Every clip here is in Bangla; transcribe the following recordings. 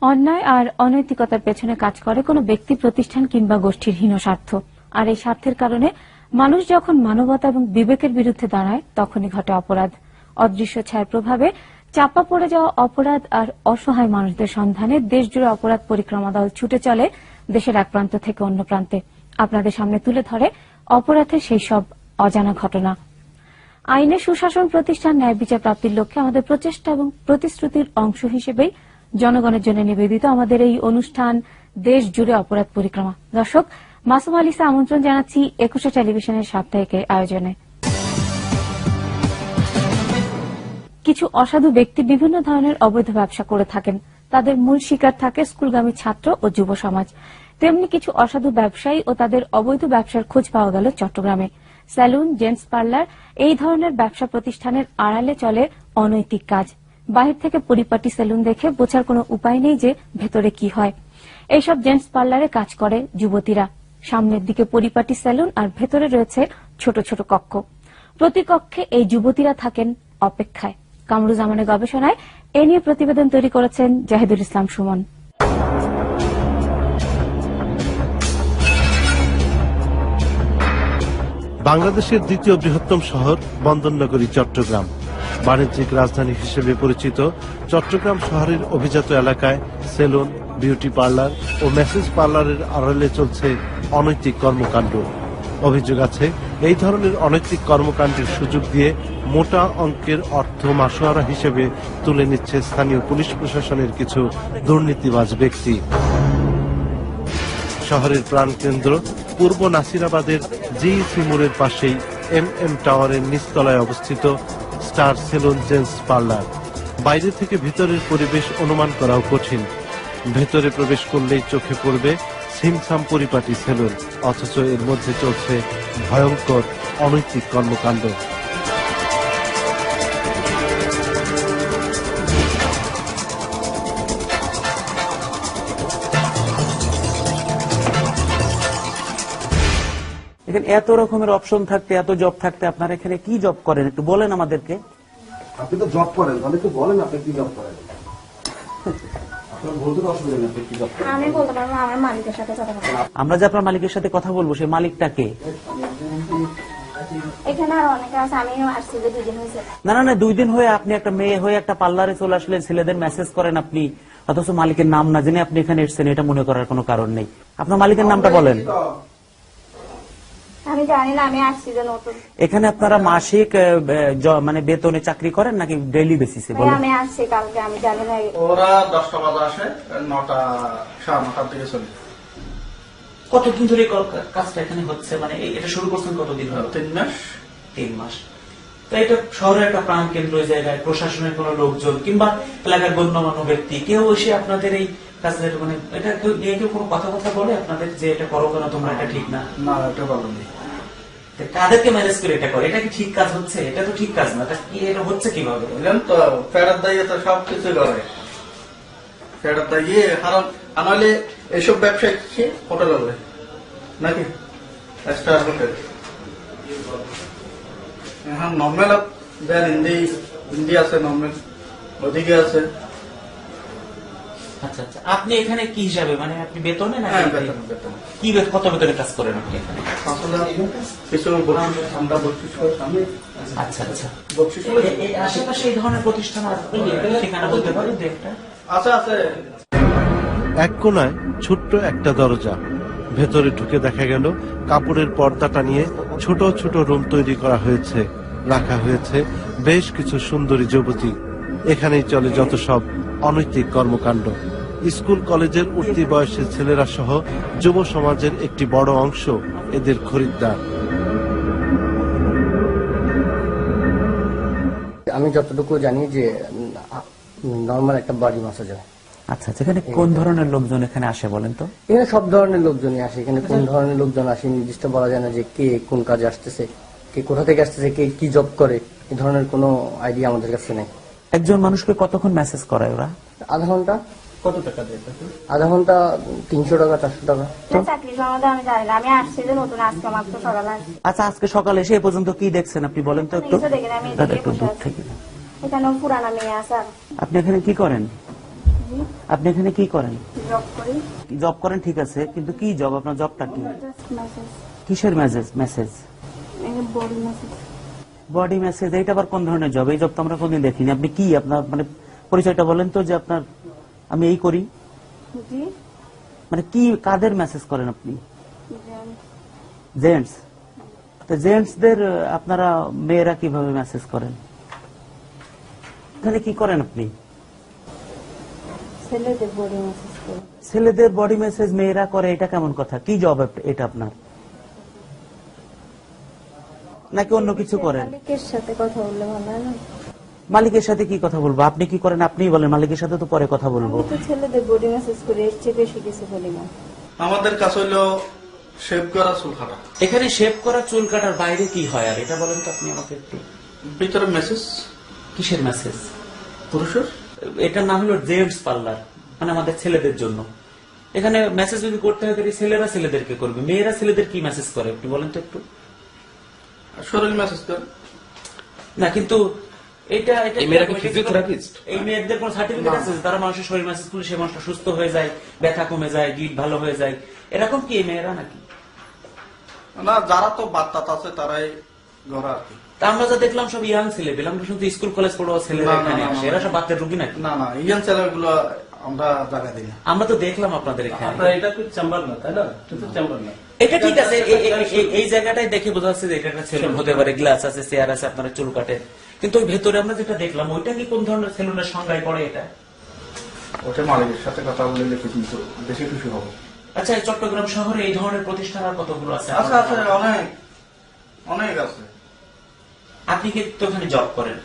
অন্যায় আর অনৈতিকতার পেছনে কাজ করে কোনো ব্যক্তি, প্রতিষ্ঠান কিংবা গোষ্ঠীর হীন স্বার্থ। আর এই স্বার্থের কারণে মানুষ যখন মানবতা এবং বিবেকের বিরুদ্ধে দাঁড়ায়, তখনই ঘটে অপরাধ। অদৃশ্য ছায়ার প্রভাবে চাপা পড়ে যাওয়া অপরাধ আর অসহায় মানুষদের সন্ধানে দেশজুড়ে অপরাধ পরিক্রমা দল ছুটে চলে দেশের এক প্রান্ত থেকে অন্য প্রান্তে। আপনাদের সামনে তুলে ধরে অপরাধের সেই সব অজানা ঘটনা। আইনের সুশাসন প্রতিষ্ঠান, ন্যায় বিচার প্রাপ্তির লক্ষ্যে আমাদের প্রচেষ্টা এবং প্রতিশ্রুতির অংশ হিসেবেই জনগণের জন্য নিবেদিত আমাদের এই অনুষ্ঠান দেশ জুড়ে অপরাধ পরিক্রমা। দর্শক, মাসুম আলিসা আমন্ত্রণ জানাচ্ছি একুশে টেলিভিশনের সাপ্তাহিক আয়োজনে। কিছু অসাধু ব্যক্তি বিভিন্ন ধরনের অবৈধ ব্যবসা করে থাকেন। তাদের মূল শিকার থাকে স্কুলগামী ছাত্র ও যুব সমাজ। তেমনি কিছু অসাধু ব্যবসায়ী ও তাদের অবৈধ ব্যবসার খোঁজ পাওয়া গেল চট্টগ্রামে। সেলুন, জেন্টস পার্লার, এই ধরনের ব্যবসা প্রতিষ্ঠানের আড়ালে চলে অনৈতিক কাজ। বাহির থেকে পরিপাটি সেলুন দেখে বোঝার কোনো উপায় নেই যে ভেতরে কি হয়। এইসব জেন্টস পার্লারে কাজ করে যুবতীরা। সামনের দিকে পরিপাটি সেলুন আর ভেতরে রয়েছে ছোট ছোট কক্ষ। প্রতি কক্ষে এই যুবতীরা থাকেন অপেক্ষায়। কামরুজ্জামানের গবেষণায় এ নিয়ে প্রতিবেদন তৈরি করেছেন জাহিদুল ইসলাম সুমন। বাংলাদেশের দ্বিতীয় বৃহত্তম শহর বন্দরনগরী চট্টগ্রাম। বাণিজ্যিক রাজধানী হিসেবে পরিচিত চট্টগ্রাম শহরের অভিজাত এলাকায় সেলুন, বিউটি পার্লার ও ম্যাসেজ পার্লারের আড়ালে চলছে অনৈতিক কর্মকাণ্ড। অভিযোগ আছে, এই ধরনের অনৈতিক কর্মকাণ্ডের সুযোগ দিয়ে মোটা অঙ্কের অর্থ মাসোয়ারা হিসেবে তুলে নিচ্ছে স্থানীয় পুলিশ প্রশাসনের কিছু দুর্নীতিবাজ ব্যক্তি। শহরের প্রাণকেন্দ্র পূর্ব নাসিরাবাদের জিইসি মোড়ের পাশেই এম টাওয়ারের নিচতলায় অবস্থিত স্টার সেলুন জেন্টস পার্লার। বাইরে থেকে ভিতরের পরিবেশ অনুমান করাও কঠিন। ভেতরে প্রবেশ করলেই চোখে পড়বে ছিমছাম পরিপাটি সেলুন, অথচ এর মধ্যে চলছে ভয়ঙ্কর অনৈতিক কর্মকাণ্ড। এখানে এত রকমের অপশন থাকতে, এত জব থাকতে আপনারা এখানে কি জব করেন একটু বলেন আমাদেরকে। আপনি তো জব করেন, তাহলে একটু বলেন আপনি কি জব করেন। আপনার বলতে তো অসুবিধা নেই, আপনি কি জব করেন। আমি বলতে পারবো আমার মালিকের সাথে কথা বলবো। আমরা যে আপনার মালিকের সাথে কথা বলবো, সেই মালিকটা কে? এখানে আর অনেকে আছে, আমিও আসছি যে 2 দিন হয়েছে। না না না, 2 দিন হয়ে আপনি একটা মেয়ে হয়ে একটা পার্লারে চলে আসলেন, ছেলেদের মেসেজ করেন আপনি, অথচ মালিকের নাম না জেনে আপনি এখানে এসেছেন, এটা মনে করার কোনো কারণ নেই। আপনার মালিকের নামটা বলেন। আমি জানি না, আমি আসছি যে নতুন। এখানে আপনারা মাসিক মানে বেতনে চাকরি করেন নাকি ডেইলি বেসিসে? বলেন। আমি আসছি কালকে, আমি জানি না। ওরা 10টা বাজে আসে, 9টা 9:30 থেকে চলে। কতদিন ধরে কাজটা এখানে হচ্ছে, মানে এটা শুরু করছেন কতদিন হলো? 3 মাস। 3 মাস। তো এটা শহরের একটা প্রাণ কেন্দ্র জায়গায় প্রশাসনের কোন লোকজন কিংবা এলাকার গণ্যমান্য ব্যক্তি কেউ এসে আপনাদের এই কাজের মানে এটা নিয়ে কেউ কোনো কথা বলে আপনাদের যে এটা করো কেন তোমরা, এটা ঠিক না? না, এটা ভালো নেই। কাদেরকে ম্যানেজ করে এটা করে? এটা কি ঠিক কাজ হচ্ছে? এটা তো ঠিক কাজ না। এটা হচ্ছে কিভাবে? বুঝলেন তো, ফেরত দাইয়ে তো সবকিছু করে। ফেরত দাইয়ে কারণ আনালে এইসব ব্যবসায় কি হোটেল হবে নাকি স্টার হোটেল। হ্যাঁ, নর্মাল দেন হিন্দি আছে, নর্মাল ওদিকে আছে। আচ্ছা আচ্ছা, আপনি এখানে কি হিসাবে, মানে আপনি বেতনে না? হ্যাঁ, বেতন। কি কত বেতনে কাজ করেন আপনি এখানে? 5,000 কিছু আমরা 25 করে। আচ্ছা আচ্ছা, 25 এই আশেপাশে এই ধরনের প্রতিষ্ঠান আছে, ঠিকানা বলতে পারেন দু একটা? আছে। এক কোনায় ছোট্ট একটা দরজা। ভেতরে ঢুকে দেখা গেল কাপড়ের পর্দাটা নিয়ে ছোট ছোট রুম তৈরি করা হয়েছে। রাখা হয়েছে বেশ কিছু সুন্দরী যুবতী। এখানেই চলে যত সব অনৈতিক কর্মকাণ্ড। স্কুল কলেজের উঠতি বয়সের ছেলেরা সহ যুব সমাজের একটি বড় অংশ এদের খরিদ্দার। আমি যতটুকু জানি যে নর্মাল একটা বডি ম্যাসাজ হয়। আচ্ছা, এখানে কোন ধরনের লোকজন এখানে আসে বলেন তো? এখানে সব ধরনের লোকজনই আসে। এখানে কোন ধরনের লোকজন আসে নির্দিষ্ট বলা যায় না, যে কে কোন কাজে আসতেছে, কে কোথা থেকে আসতেছে, কে কি জব করে, এই ধরনের কোনো আইডিয়া আমাদের কাছে নেই। একজন মানুষকে কতক্ষণ মেসেজ করায় ওরা? আধা ঘন্টা। কত টাকা দেয়? আধা ঘন্টা 300 টাকা, 400 টাকা। চাকরি সম্বন্ধে আমি জানি না, আমি আসছি যে নতুন, আজকে মাত্র সকালে আসছি। আচ্ছা, আজকে সকালে এসে এ পর্যন্ত কি দেখছেন আপনি বলেন তো একটু? কিছু দেখি না, আমি দাদা এদিকে একটু বসে দূর আছি। থেকে। এখানেও পুরানা মেয়ে আছে। আপনি এখানে কি করেন? জি। আপনি এখানে কি করেন? জব করি, জব করেন, ঠিক আছে, কিন্তু কি জব? আপনার জবটা কি? জাস্ট মেসেজ, কিসের message? Message, body message. Body message. এইটা আবার কোন ধরনের জব? এই জব তো আমরা কোনদিন দেখিনি। আপনি কি, আপনার মানে পরিচয়টা বলেন তো, যে আপনার আমি এই করি, জি, মানে কি, কাদের মেসেজ করেন আপনি? জেন্টস। জেন্টস। তো জেন্টসদের আপনারা মেয়েরা কিভাবে মেসেজ করেন? এখানে কি করেন আপনি? ছেলেদের বডি মেসেজ করি। ছেলেদের বডি মেসেজ মেয়েরা করে, এটা কেমন কথা? কি জব এটা আপনার? নাকি অন্য কিছু করেন? মালিকের সাথে কথা বললে ভালো হয় না? মালিকের সাথে কি কথা বলবো? আপনি কি করেন আপনিই বলেন, মালিকের সাথে তো পরে কথা বলবো। আমি তো ছেলেদের বডি মেসেজ করি, এর চেয়ে বেশি কিছু বলি না। আমাদের কাছে হইলো শেভ করা, চুল কাটা। এখানে শেভ করা, চুল কাটার বাইরে কি হয় আর এটা বলেন তো আপনি আমাকে একটু। ভিতরে মেসেজ, কিসের মেসেজ? পুরুষের। এটা না হলো জেন্টস পার্লার, মানে আমাদের ছেলেদের জন্য। এখানে মেসেজ যদি করতে হয় তাহলে ছেলেরা ছেলেদেরকে করবে, মেয়েরা ছেলেদের কি মেসেজ করে আপনি বলেন তো একটু। শরীর মেসেজ করে না, কিন্তু এটা এই মেয়েরা কি physiotherapist? এই মেয়েদের কোন সার্টিফিকেট আছে যে তারা মানুষের শরীর মেসেজ করলে সে মানুষটা সুস্থ হয়ে যায়, ব্যথা কমে যায়, গিট ভালো হয়ে যায়? এরকম কি এই মেয়েরা নাকি? না, যারা তো বাচ্চা আছে তারাই গড়া আর কি। তা আমরা যা দেখলাম সব ইয়াং ছেলে পেলাম, আমরা শুধু স্কুল কলেজ পড়ুয়া ছেলেরা না, না, এখানে না, আসে, না। এরা সব বাচ্চার রুগী নাকি? না না, ইয়ান ছেলেগুলো আমরা জায়গা দিই না। আমরা তো দেখলাম আপনাদের এখানে। আপনার এটা তো চেম্বার না, তাই না? এটা তো চেম্বার না। এটা ঠিক আছে, এই জায়গাটাই দেখে বোঝা যাচ্ছে যে এটা একটা সেলুন হতে পারে, গ্লাস আছে, চেয়ার আছে, আপনারা চুল কাটে, কিন্তু ওই ভেতরে আমরা যেটা দেখলাম ওইটা কি কোন ধরনের সেলুনের সংজ্ঞায় পড়ে এটা? ওটা মালিকের সাথে কথা বললে কিন্তু বেশি খুশি হবো। আচ্ছা, এই চট্টগ্রাম শহরে এই ধরনের প্রতিষ্ঠান আর কতগুলো আছে? আচ্ছা আছে, অনেক অনেক আছে। আপনি কি তো এখানে জব করেন,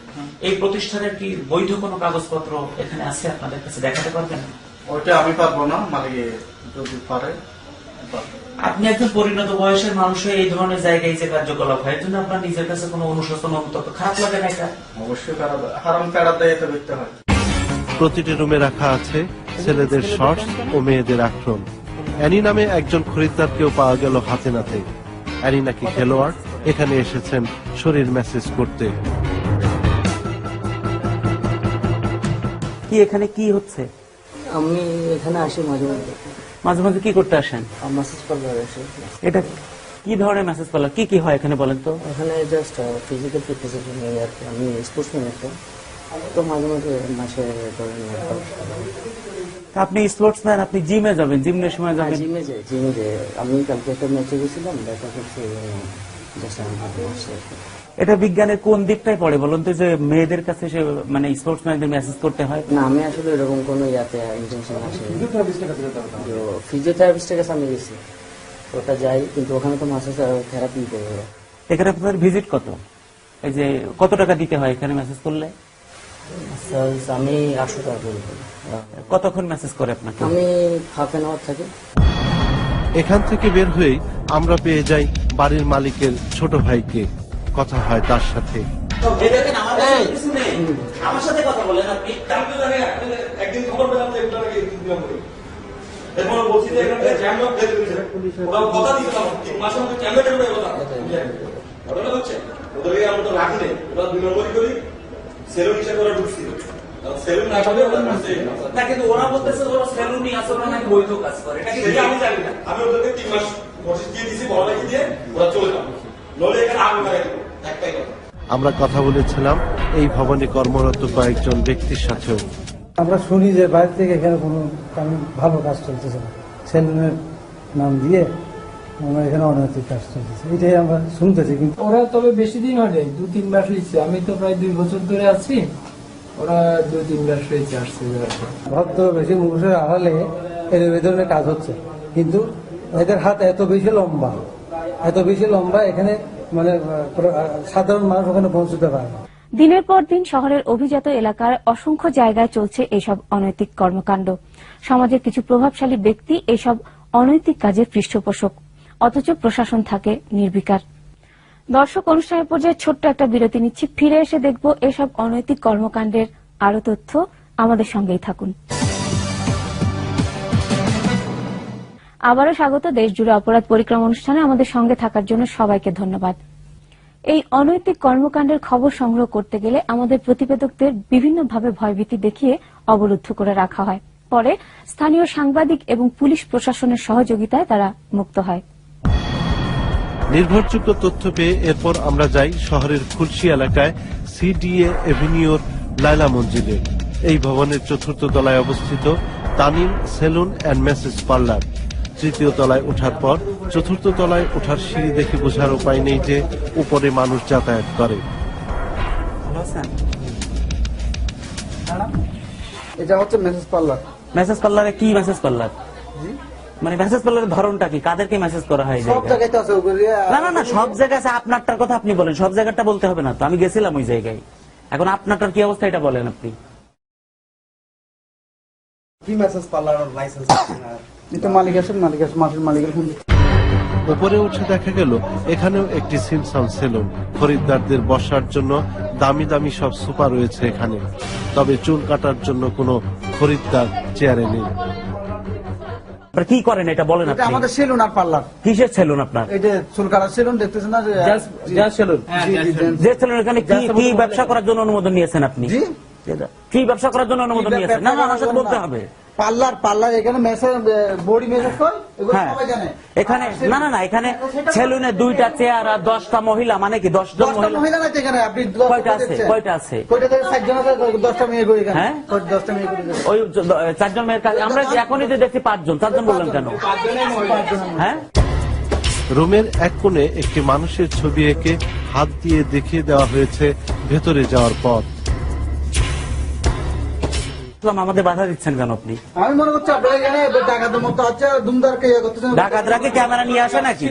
এই প্রতিষ্ঠানের কি বৈধ কোনো কাগজপত্র এখানে আছে আপনাদের কাছে দেখাতে পারবেন? ওইটা আমি পারবো না, মালিকে যদি পারে পারবে। আপনি একজন পরিণত বয়সের মানুষ হয়ে এই ধরনের জায়গায় যে কার্যকলাপ হয়, এর জন্য আপনার নিজের কাছে কোনো অনুশোচন অন্তত খারাপ লাগে না? এটা অবশ্যই খারাপ, হারাম ফেরার দায়িত্ব তো দেখতে হয়। প্রতিটি রুমে রাখা আছে ছেলেদের শর্টস ও মেয়েদের আক্রম। অ্যানি নামে একজন খরিদ্দারকেও পাওয়া গেল হাতে নাতে। অ্যানি নাকি খেলোয়াড়, এখানে এসেছেন শরীর মেসেজ করতে। কি এখানে কি হচ্ছে? আমি এখানে আসি মাঝে মধ্যে, মাঝে মাঝে কি করতে আসেন? মেসেজ পার্লার আসি। এটা কি ধরনের মেসেজ পার্লার, কি কি হয় এখানে বলেন তো? এখানে জাস্ট ফিজিক্যাল ফিটনেসের জন্য আর কি। আমি স্পোর্টসম্যান একটা, তো মাঝে মাঝে মাসে ধরেন তা আপনি স্পোর্টসম্যান, আপনি জিমে যাবেন, জিমের সময় যাবেন? জিমে যাই, আমি কালকে একটা ম্যাচে গেছিলাম, দেখা করছি জাস্ট আমি আসছি আর কি। এটা বিজ্ঞানের কোন দিকটাই পড়ে বলুন তো, যে মেয়েদের কাছে সে মানে স্পোর্টসম্যানদের মেসেজ করতে হয়? না, আমি আসলে এরকম কোনো ইয়াতে ইন্টেনশন আসেনি। ফিজিওথেরাপিস্টের কাছে আমি গেছি, ওটা যাই, কিন্তু ওখানে তো মাসেজ থেরাপি করে ওরা। এখানে আপনার ভিজিট কত? এই যে কত টাকা দিতে হয় এখানে মেসেজ করলে? আমি 800 টাকা করে করি। কতক্ষণ মেসেজ করে আপনাকে? আমি হাফ অ্যান আওয়ার থাকি। এখান থেকে বের হয়েই আমরা পেয়ে যাই বাড়ির মালিকের ছোট ভাইকে। কথা হয় তার সাথে। আমার সাথে কথা বলেন আপনি। একদিন খবর পেলাম যে এগুলো নাকি দিলাম বলে। এরপর বলছি যে এখানে জ্যাম লক দিয়ে দিয়েছে। ওরা কথা দিয়েছিল 3 মাসের মধ্যে ক্যামেরা করে কথা। ঘটনা হচ্ছে ওদেরকে আমরা তো রাখি নাই, ওরা 2 নম্বরই করি সেলুন হিসেবে ওরা ঢুকছিল। সেলুন না হবে ওরা ঢুকছে না, কিন্তু ওরা বলতেছে ওরা সেলুনই আছে, ওরা নাকি বৈধ কাজ করে। এটা কি আমি জানি না। আমি ওদেরকে 3 মাস নোটিশ দিয়ে দিয়েছি, বড় লাগি দিয়ে ওরা চলে যাবে। নলে এখানে আগুন লাগাই দেবো, একটাই কথা। আমরা কথা বলেছিলাম এই ভবনে কর্মরত কয়েকজন ব্যক্তির সাথেও। আমরা শুনি যে বাইরে থেকে এখানে কোনো ভালো কাজ চলতেছে না, সেলুনের নাম দিয়ে আমরা এখানে অনৈতিক কাজ চলতেছে, এটাই আমরা শুনতেছি। কিন্তু ওরা তবে বেশি দিন হয়নি, 2-3 মাস হয়েছে। আমি তো প্রায় 2 বছর ধরে আছি, ওরা 2-3 মাস হয়েছে আসছে। ভক্ত বেশি মুখোশের আড়ালে এদের এই ধরনের কাজ হচ্ছে, কিন্তু এদের হাত এত বেশি লম্বা, এখানে মানে সাধারণ মানুষ ওখানে পৌঁছতে পারে না। দিনের পর দিন শহরের অভিজাত এলাকার অসংখ্য জায়গায় চলছে এইসব অনৈতিক কর্মকাণ্ড। সমাজের কিছু প্রভাবশালী ব্যক্তি এইসব অনৈতিক কাজের পৃষ্ঠপোষক, অথচ প্রশাসন থাকে নির্বিকার। দর্শক, অনুষ্ঠানের পর্যায়ে ছোট্ট একটা বিরতি নিচ্ছি, ফিরে এসে দেখব এসব অনৈতিক কর্মকাণ্ডের আরো তথ্য। আমাদের সঙ্গেই থাকুন। আবারও স্বাগত দেশ জুড়ে অপরাধ পরিক্রমা অনুষ্ঠানে। আমাদের সঙ্গে থাকার জন্য সবাইকে ধন্যবাদ। এই অনৈতিক কর্মকাণ্ডের খবর সংগ্রহ করতে গেলে আমাদের প্রতিবেদকদের বিভিন্নভাবে ভয়ভীতি দেখিয়ে অবরুদ্ধ করে রাখা হয়। পরে স্থানীয় সাংবাদিক এবং পুলিশ প্রশাসনের সহযোগিতায় তারা মুক্ত হয়। নির্ভরযোগ্য তথ্য পেয়ে এরপর আমরা যাই শহরের খুলশী এলাকায় সিডিএ এভিনিউর লায়লা মঞ্জিলে। এই ভবনের ৪র্থ তলায় অবস্থিত Tanim salon and massage parlour. ৩য় তলায় ওঠার পর ৪র্থ তলায় ওঠার সিঁড়ি দেখে বোঝার উপায় নেই যে উপরে মানুষ যাতায়াত করে। এটা হচ্ছে মেসেজ পার্লার। মেসেজ পার্লারে কি মেসেজ পার্লার? মানে মেসেজ পার্লারের ধরনটা কি? কাদেরকে মেসেজ করা হয়? সব জায়গায় তো আছে ওগুলি। না না না, সব জায়গায় আছে। আপনারটার কথা আপনি বলেন, সব জায়গাটা বলতে হবে না তো। আমি গেছিলাম ওই জায়গায়, এখন আপনারটার কি অবস্থা এটা বলেন আপনি। কি মেসেজ পার্লার লাইসেন্স আছে না? এটা মালিক আছে, মাসের মালিকের ফোন। উপরে উঠে দেখা গেল এখানেও একটি সিমসাম সেলুন। খরিদ্দারদের বসার জন্য দামি দামি সব সোফা রয়েছে এখানে, তবে চুল কাটার জন্য কোনো খরিদ্দার চেয়ারে নেই। আপনারা কি করেন এটা বলেন এটা আপনি। আমাদের সেলুন আর পার্লার। কিসের সেলুন আপনার? এই যে চুল কাটার সেলুন দেখতেছেন না, যে সেলুন। যে সেলুন, এখানে কি ব্যবসা করার জন্য অনুমোদন নিয়েছেন আপনি? জি, কি ব্যবসা করার জন্য অনুমোদন নিয়েছেন? না না, আমার সাথে বলতে হবে। পার্লার এখানে মেসেজ বডি মেসেজ করে, এগুলো হ্যাঁ, সবাই জানে। এখানে না না না, এখানে সেলুনে 2টা চেয়ার আর 10টা মহিলা, মানে কি 10 জন 10টা মহিলা নাই তো এখানে। আপনি কয়টা আছে? কয়টা আছে? কয়টা থেকে 60 জন আছে, 10টা মেয়ে করে এখানে। হ্যাঁ? 10টা মেয়ে করে এখানে। ওই 4 জন মেয়ের কাছে আমরা এখনই যে দেখছি 5 জন। 4 জন বললেন কেন? হ্যাঁ, রুমের এক কোণে একটি মানুষের ছবি এঁকে হাত দিয়ে দেখিয়ে দেওয়া হয়েছে ভেতরে যাওয়ার পথ। আমাদের বাধা দিচ্ছেন কেন আপনি? আমি মনে করছি আপনারা এখানে ডাকাতের মতো আছে, দুমদারকে ইয়ে করতেছেন। ডাকাতরা কি ক্যামেরা নিয়ে আসে নাকি?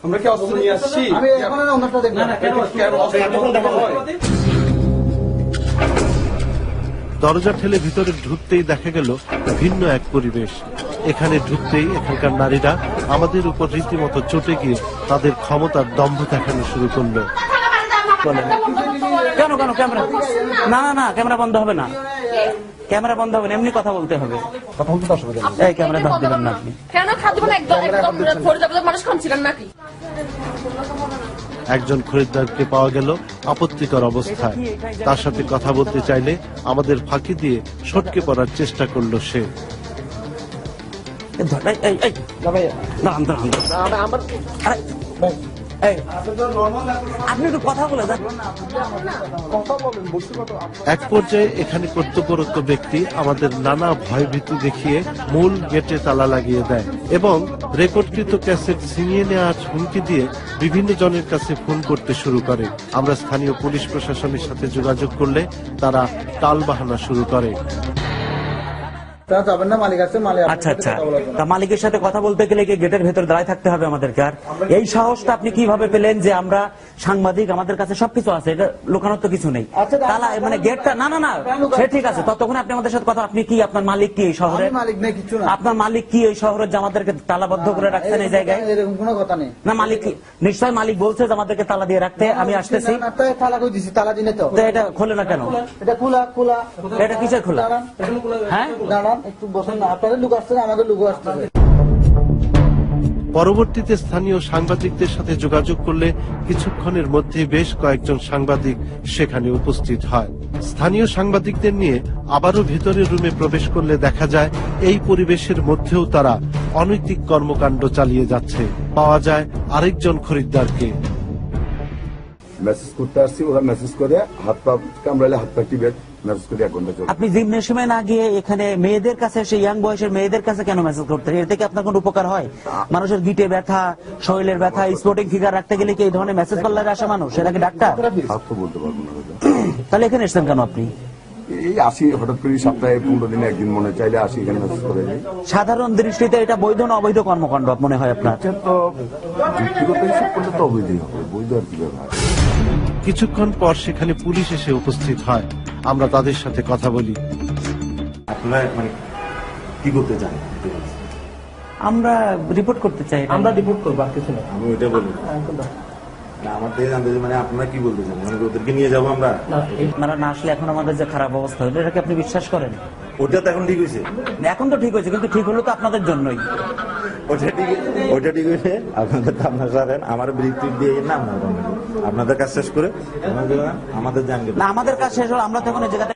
আমরা কি অস্ত্র নিয়ে আসছি? আমি এখন অন্যটা দেখলাম। দরজা ঠেলে ভিতরে ঢুকতেই দেখা গেল ভিন্ন এক পরিবেশ। এখানে ঢুকতেই এখানকার নারীরা আমাদের উপর রীতিমতো চটে গিয়ে তাদের ক্ষমতার দম্ভ দেখানো শুরু করলো। কেন কেন ক্যামেরা? না না না, ক্যামেরা বন্ধ হবে না, ক্যামেরা বন্ধ হবে না, এমনি কথা বলতে হবে। কথা বলতে অসুবিধা নেই। এই ক্যামেরা ধর দিবেন না আপনি। কেন খাদ্য একদম মানুষ খাচ্ছিলেন নাকি? একজন খরিদ্দারকে পাওয়া গেল আপত্তিকর অবস্থায়। তার সাথে কথা বলতে চাইলে আমাদের ফাঁকি দিয়ে সটকে পড়ার চেষ্টা করলো সে। আপনি একটু কথা বলে যান। এক পর্যায়ে এখানে কর্তব্যরত ব্যক্তি আমাদের নানা ভয়ভীতি দেখিয়ে মূল গেটে তালা লাগিয়ে দেয় এবং রেকর্ডকৃত ক্যাসেট ছিনিয়ে নেওয়ার হুমকি দিয়ে বিভিন্ন জনের কাছে ফোন করতে শুরু করে। আমরা স্থানীয় পুলিশ প্রশাসনের সাথে যোগাযোগ করলে তারা টালবাহানা শুরু করে। তারা যাবেন না, মালিক আছে, মালিক। আচ্ছা আচ্ছা, তা মালিকের সাথে কথা বলতে গেলে কি গেটের ভেতর দাঁড়ায় থাকতে হবে আমাদেরকে? আর এই সাহসটা আপনি কিভাবে পেলেন যে আমরা সাংবাদিক, আমাদের কাছে সবকিছু আছে, এটা লুকানোর তো কিছু নেই। তালা মানে গেটটা, না না না, সে ঠিক আছে, ততক্ষণ আপনি আমাদের সাথে কথা। আপনি কি, আপনার মালিক কি এই শহরে? মালিক নেই, কিছু না। আপনার মালিক কি এই শহরে যে আমাদেরকে তালাবদ্ধ করে রাখছেন এই জায়গায়? এরকম কোনো কথা নেই। না, মালিক নিশ্চয় মালিক বলছে যে আমাদেরকে তালা দিয়ে রাখতে। আমি আসতেছি। তালা কই দিছি? তালা দিনে তো। তো এটা খোলে না কেন? এটা খোলা। এটা কিসের খোলা? হ্যাঁ, দাঁড়ান একটু বসেন না। আপনাদের লোক আসছে না, আমাদের লোক আসছে। পরবর্তীতে স্থানীয় সাংবাদিকদের সাথে যোগাযোগ করলে কিছুক্ষণের মধ্যে বেশ কয়েকজন সাংবাদিক সেখানে উপস্থিত হয়। স্থানীয় সাংবাদিকদের নিয়ে আবারও ভেতরের রুমে প্রবেশ করলে দেখা যায় এই পরিবেশের মধ্যেও তারা অনৈতিক কর্মকাণ্ড চালিয়ে যাচ্ছে। পাওয়া যায় আরেকজন খরিদ্দারকে। মেসেজ করতে আসছি, ওরা মেসেজ করে হাত পা কামড়াইলে হাত পা টিপে মেসেজ করে 1 ঘন্টা চলে। আপনি জিমনেশিয়ামে না গিয়ে এখানে মেয়েদের কাছে, সেই ইয়াং বয়সের মেয়েদের কাছে কেন মেসেজ করতে? এর থেকে আপনার কোনো উপকার হয়? মানুষের গিটে ব্যথা, শরীরের ব্যথা, স্পোর্টিং ফিগার রাখতে গেলে কি এই ধরনের মেসেজ পার্লারে আসে মানুষ? এরা কি ডাক্তার? হাত তো বলতে পারবো না। তাহলে এখানে এসছেন কেন আপনি? এই আসি হঠাৎ করে, সপ্তাহে 15 দিনে একদিন মনে চাইলে আসি, এখানে মেসেজ করে যাই। সাধারণ দৃষ্টিতে এটা বৈধ না অবৈধ কর্মকাণ্ড মনে হয় আপনার? এটা তো ব্যক্তিগত হিসাব করলে তো অবৈধই হবে, বৈধ আর কি ব্যাপার। কিছুক্ষণ পর সেখানে পুলিশ এসে উপস্থিত হয়। আমরা তাদের সাথে কথা বলি। আপনারা মানে কি করতে চান? আমরা রিপোর্ট করতে চাই। আমরা রিপোর্ট করবো, আর কিছু না। আমি ওইটা বলি না, আমার থেকে জানতে চাই, মানে আপনারা কি বলতে চান? মানে ওদেরকে নিয়ে যাবো আমরা? আপনারা না আসলে এখন আমাদের যে খারাপ অবস্থা হলো, এটাকে আপনি বিশ্বাস করেন? ওটা তো এখন ঠিক হয়েছে। এখন তো ঠিক হয়েছে, কিন্তু ঠিক হলো তো আপনাদের জন্যই। ওটা ঠিক হয়েছে আপনাদের তো, আপনার সাথে আমার বৃত্তি দিয়ে না, আপনাদের কাজ শেষ করে আমাদের জানবে না, আমাদের কাজ শেষ হলো, আমরা তো এখন এই জায়গাতে